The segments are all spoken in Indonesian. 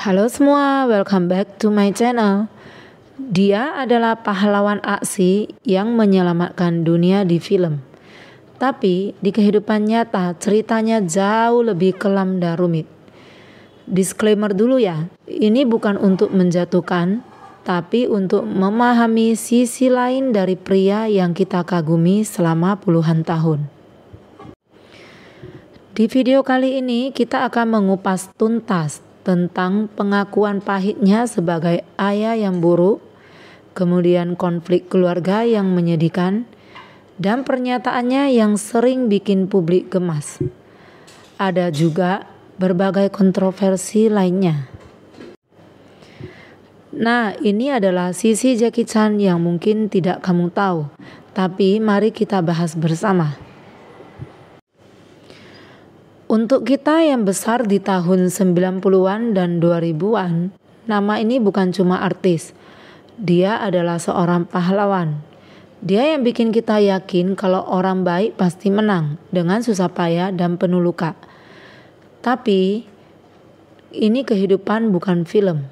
Halo semua, welcome back to my channel. Dia adalah pahlawan aksi yang menyelamatkan dunia di film. Tapi di kehidupan nyata ceritanya jauh lebih kelam dan rumit. Disclaimer dulu ya, ini bukan untuk menjatuhkan, tapi untuk memahami sisi lain dari pria yang kita kagumi selama puluhan tahun. Di video kali ini kita akan mengupas tuntas tentang pengakuan pahitnya sebagai ayah yang buruk, kemudian konflik keluarga yang menyedihkan, dan pernyataannya yang sering bikin publik gemas. Ada juga berbagai kontroversi lainnya. Nah, ini adalah sisi Jackie Chan yang mungkin tidak kamu tahu, tapi mari kita bahas bersama. Untuk kita yang besar di tahun 90-an dan 2000-an, nama ini bukan cuma artis. Dia adalah seorang pahlawan. Dia yang bikin kita yakin kalau orang baik pasti menang dengan susah payah dan penuh luka. Tapi ini kehidupan bukan film.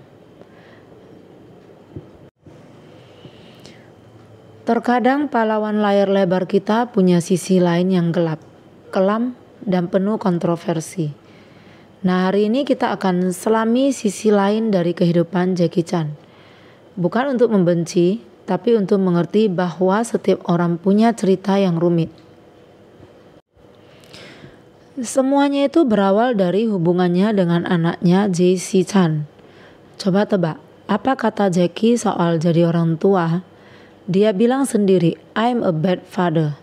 Terkadang pahlawan layar lebar kita punya sisi lain yang gelap, kelam, dan penuh kontroversi. Nah, hari ini kita akan selami sisi lain dari kehidupan Jackie Chan. Bukan untuk membenci, tapi untuk mengerti bahwa setiap orang punya cerita yang rumit. Semuanya itu berawal dari hubungannya dengan anaknya Jackie Chan. Coba tebak, apa kata Jackie soal jadi orang tua? Dia bilang sendiri, I'm a bad father.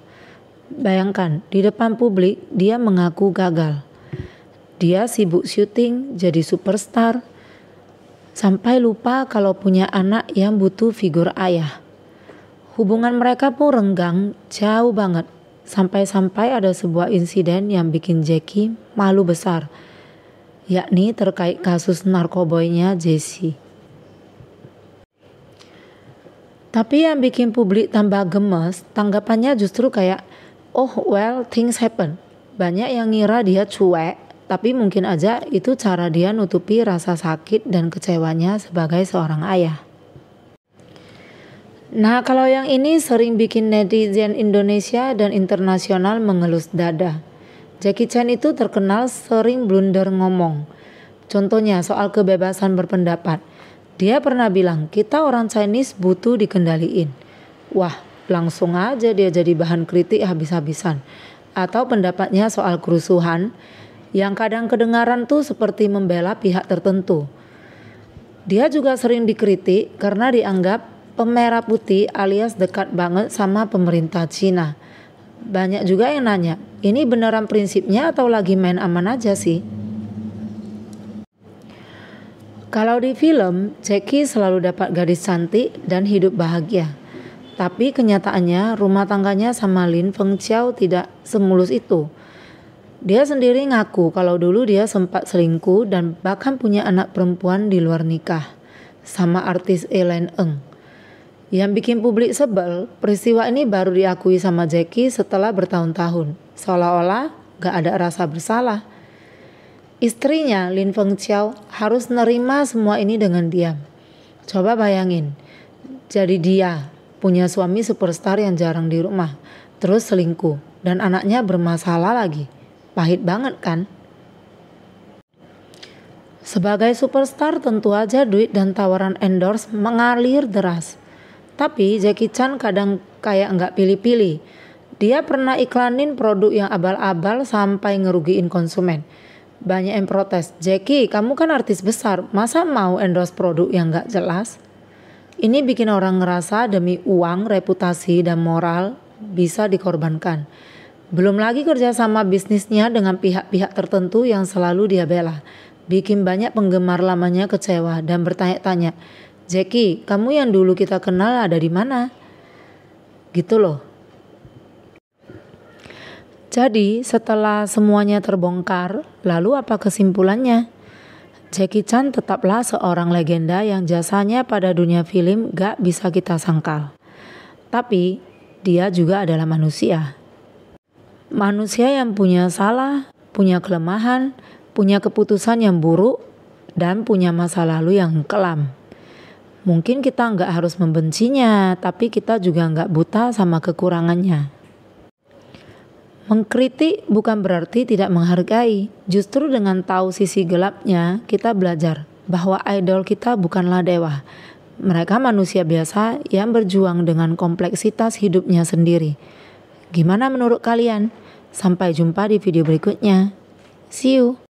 Bayangkan, di depan publik dia mengaku gagal. Dia sibuk syuting, jadi superstar, sampai lupa kalau punya anak yang butuh figur ayah. Hubungan mereka pun renggang jauh banget, sampai-sampai ada sebuah insiden yang bikin Jackie malu besar, yakni terkait kasus narkoboynya Jesse. Tapi yang bikin publik tambah gemes, tanggapannya justru kayak, oh well, things happen. Banyak yang ngira dia cuek, tapi mungkin aja itu cara dia nutupi rasa sakit dan kecewanya sebagai seorang ayah. Nah, kalau yang ini sering bikin netizen Indonesia dan internasional mengelus dada. Jackie Chan itu terkenal sering blunder ngomong. Contohnya soal kebebasan berpendapat. Dia pernah bilang, kita orang Chinese butuh dikendaliin. Wah, langsung aja dia jadi bahan kritik habis-habisan. Atau pendapatnya soal kerusuhan yang kadang kedengaran tuh seperti membela pihak tertentu. Dia juga sering dikritik karena dianggap pemerah putih alias dekat banget sama pemerintah Cina. Banyak juga yang nanya, ini beneran prinsipnya atau lagi main aman aja sih? Kalau di film, Jackie selalu dapat gadis cantik dan hidup bahagia. Tapi kenyataannya rumah tangganya sama Lin Fengqiao tidak semulus itu. Dia sendiri ngaku kalau dulu dia sempat selingkuh dan bahkan punya anak perempuan di luar nikah sama artis Elaine Ng. Yang bikin publik sebel, peristiwa ini baru diakui sama Jackie setelah bertahun-tahun. Seolah-olah gak ada rasa bersalah. Istrinya Lin Fengqiao harus nerima semua ini dengan diam. Coba bayangin, jadi dia punya suami superstar yang jarang di rumah, terus selingkuh, dan anaknya bermasalah lagi. Pahit banget kan? Sebagai superstar tentu aja duit dan tawaran endorse mengalir deras. Tapi Jackie Chan kadang kayak nggak pilih-pilih. Dia pernah iklanin produk yang abal-abal sampai ngerugiin konsumen. Banyak yang protes, Jackie kamu kan artis besar, masa mau endorse produk yang nggak jelas? Ini bikin orang ngerasa demi uang, reputasi, dan moral bisa dikorbankan. Belum lagi kerjasama bisnisnya dengan pihak-pihak tertentu yang selalu dia bela. Bikin banyak penggemar lamanya kecewa dan bertanya-tanya, Jackie, kamu yang dulu kita kenal ada di mana? Gitu loh. Jadi setelah semuanya terbongkar, lalu apa kesimpulannya? Jackie Chan tetaplah seorang legenda yang jasanya pada dunia film gak bisa kita sangkal. Tapi dia juga adalah manusia. Manusia yang punya salah, punya kelemahan, punya keputusan yang buruk, dan punya masa lalu yang kelam. Mungkin kita nggak harus membencinya, tapi kita juga nggak buta sama kekurangannya. Mengkritik bukan berarti tidak menghargai. Justru dengan tahu sisi gelapnya, kita belajar bahwa idol kita bukanlah dewa. Mereka manusia biasa yang berjuang dengan kompleksitas hidupnya sendiri. Gimana menurut kalian? Sampai jumpa di video berikutnya. See you!